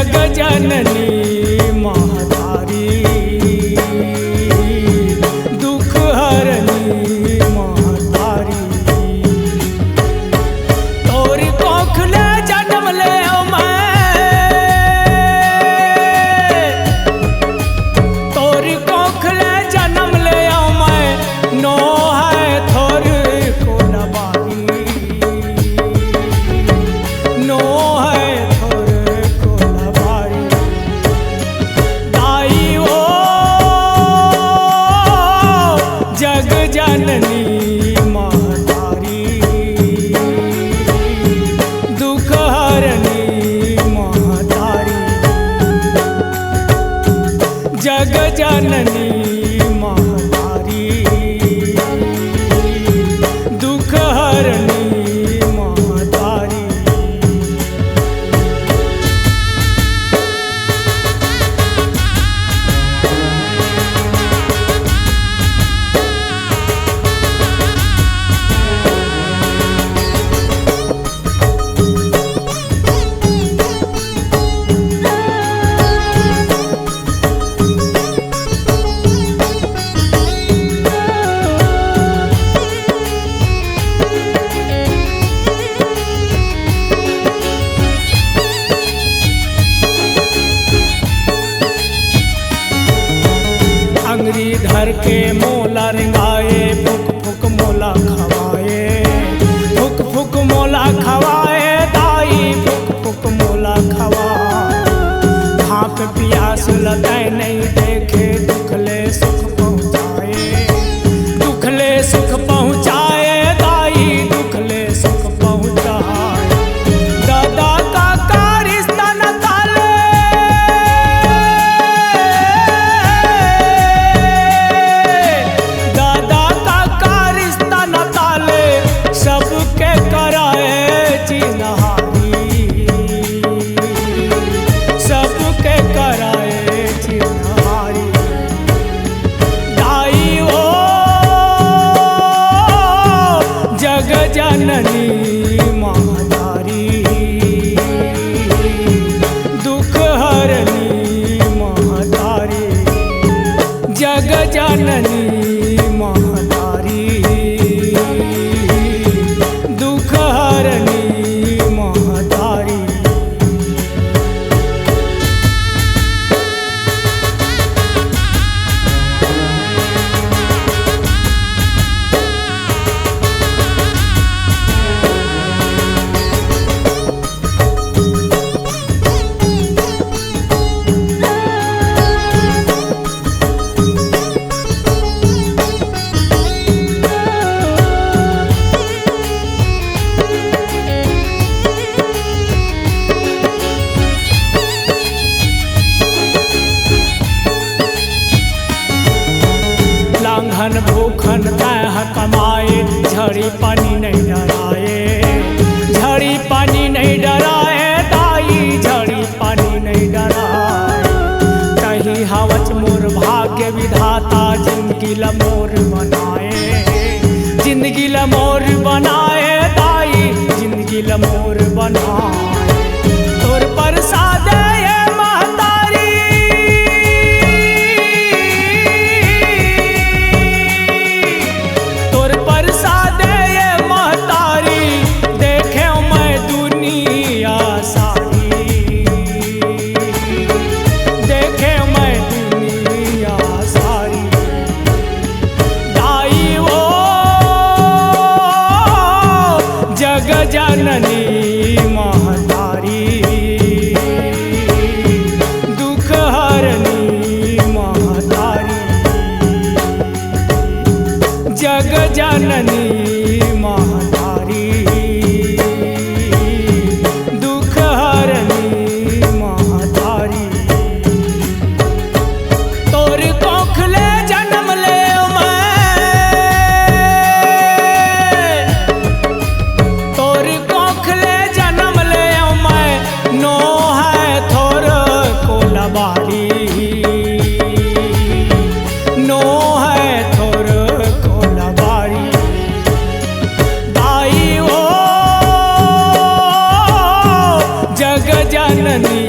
जग जननी महतारी दुख हरनी महतारी। तोरी कोख ले जन्म ले तोरी कोख ले जन्म ले नो है थोर को नबारी नो है थोर को नबारी। दाई ओ जग जननी महतारी दुख हरनी महतारी। जग जननी महतारी दुख हरनी महतारी। अंगरी धर के मोला रिंगाए फुक फुक मोला खवाए फुक फुक मोला खवाए दाई फुक फुक मोला खवाए। भाप प्यास लताए नहीं देखे दुखले सुख पहुँचाए दुखले सुख पहुँचाए दाई दुखले सुख पहुँचाए। दादा का रिश्ता न ताले दादा का रिश्ता न ताले सबके कराए चिन्हारी सबके कराए चिन्हारी। दाई ओ जग जननी महतारी दुख हरनी महतारी। जग जननी महतारी दुख हरनी महतारी। लांघन भूखन तह कमाए झड़ी पानी नहीं डराए झड़ी पानी नहीं डराए दाई झड़ी पानी नहीं डराए। कहीं हवच मोर भाग्य विधाता जिंदगी लमोर बनाए जिंदगी लमोर बनाए दाई जिंदगी लमोर बनाए। तोर प्रसाद ये महतारी तोर प्रसाद ये महतारी देखे मैं दुनिया सारी देखे मैं दुनिया सारी। दाई ओ जग जननी महतारी दुख हरनी महतारी। जग जननी महतारी दुख हरनी महतारी। तोर कोख ले जन्म ले तोर कोख ले जन्म ले नो है थोर को नबारी नो है थोर को नबारी। दाई ओ जग जननी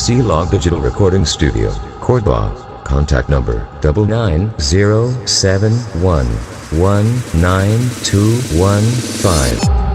C-Log Digital Recording Studio, Cordoba. Contact number 99071192115.